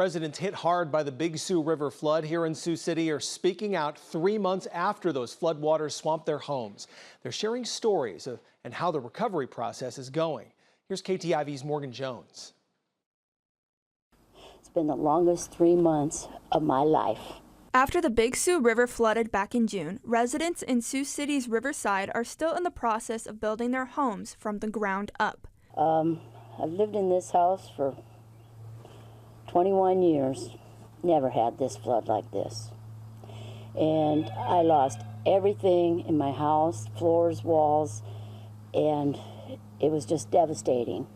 Residents hit hard by the Big Sioux River flood here in Sioux City are speaking out 3 months after those floodwaters swamped their homes. They're sharing stories and how the recovery process is going. Here's KTIV's Morgan Jones. It's been the longest 3 months of my life. After the Big Sioux River flooded back in June, residents in Sioux City's Riverside are still in the process of building their homes from the ground up. I've lived in this house for 21 years, never had this flood like this. And I lost everything in my house, floors, walls, and it was just devastating.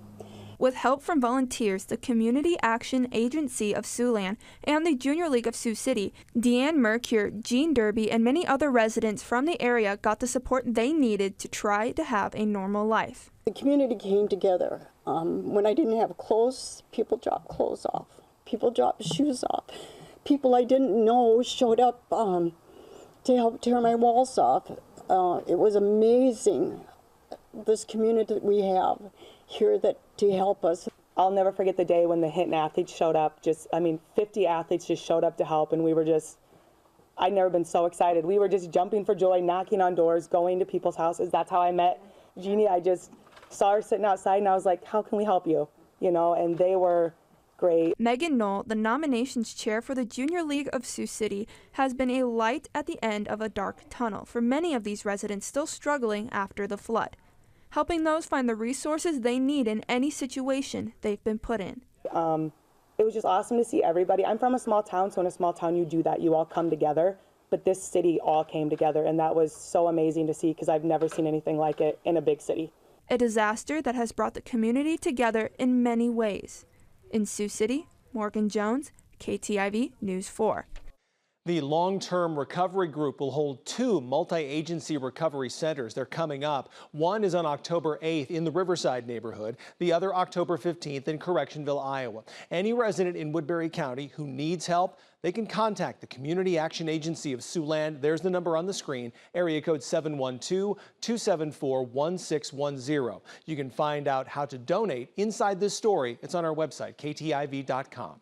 With help from volunteers, the Community Action Agency of Siouxland and the Junior League of Sioux City, Deanne Mercure, Jean Derby, and many other residents from the area got the support they needed to try to have a normal life. The community came together. When I didn't have clothes, people dropped clothes off. People dropped shoes off. People I didn't know showed up to help tear my walls off. It was amazing, this community that we have here to help us. I'll never forget the day when the Hinton athletes showed up. 50 athletes just showed up to help, and I'd never been so excited. We were just jumping for joy, knocking on doors, going to people's houses. That's how I met Jeannie. I just saw her sitting outside, and I was like, how can we help you? And they were great. Megan Knoll, the nominations chair for the Junior League of Sioux City, has been a light at the end of a dark tunnel for many of these residents still struggling after the flood, helping those find the resources they need in any situation they've been put in. It was just awesome to see everybody. I'm from a small town, so in a small town you do that. You all come together, but this city all came together, and that was so amazing to see because I've never seen anything like it in a big city. A disaster that has brought the community together in many ways. In Sioux City, Morgan Jones, KTIV News 4. The long-term recovery group will hold 2 multi-agency recovery centers. They're coming up. One is on October 8th in the Riverside neighborhood, the other October 15th in Correctionville, Iowa. Any resident in Woodbury County who needs help, they can contact the Community Action Agency of Siouxland. There's the number on the screen, area code 712-274-1610. You can find out how to donate inside this story. It's on our website, ktiv.com.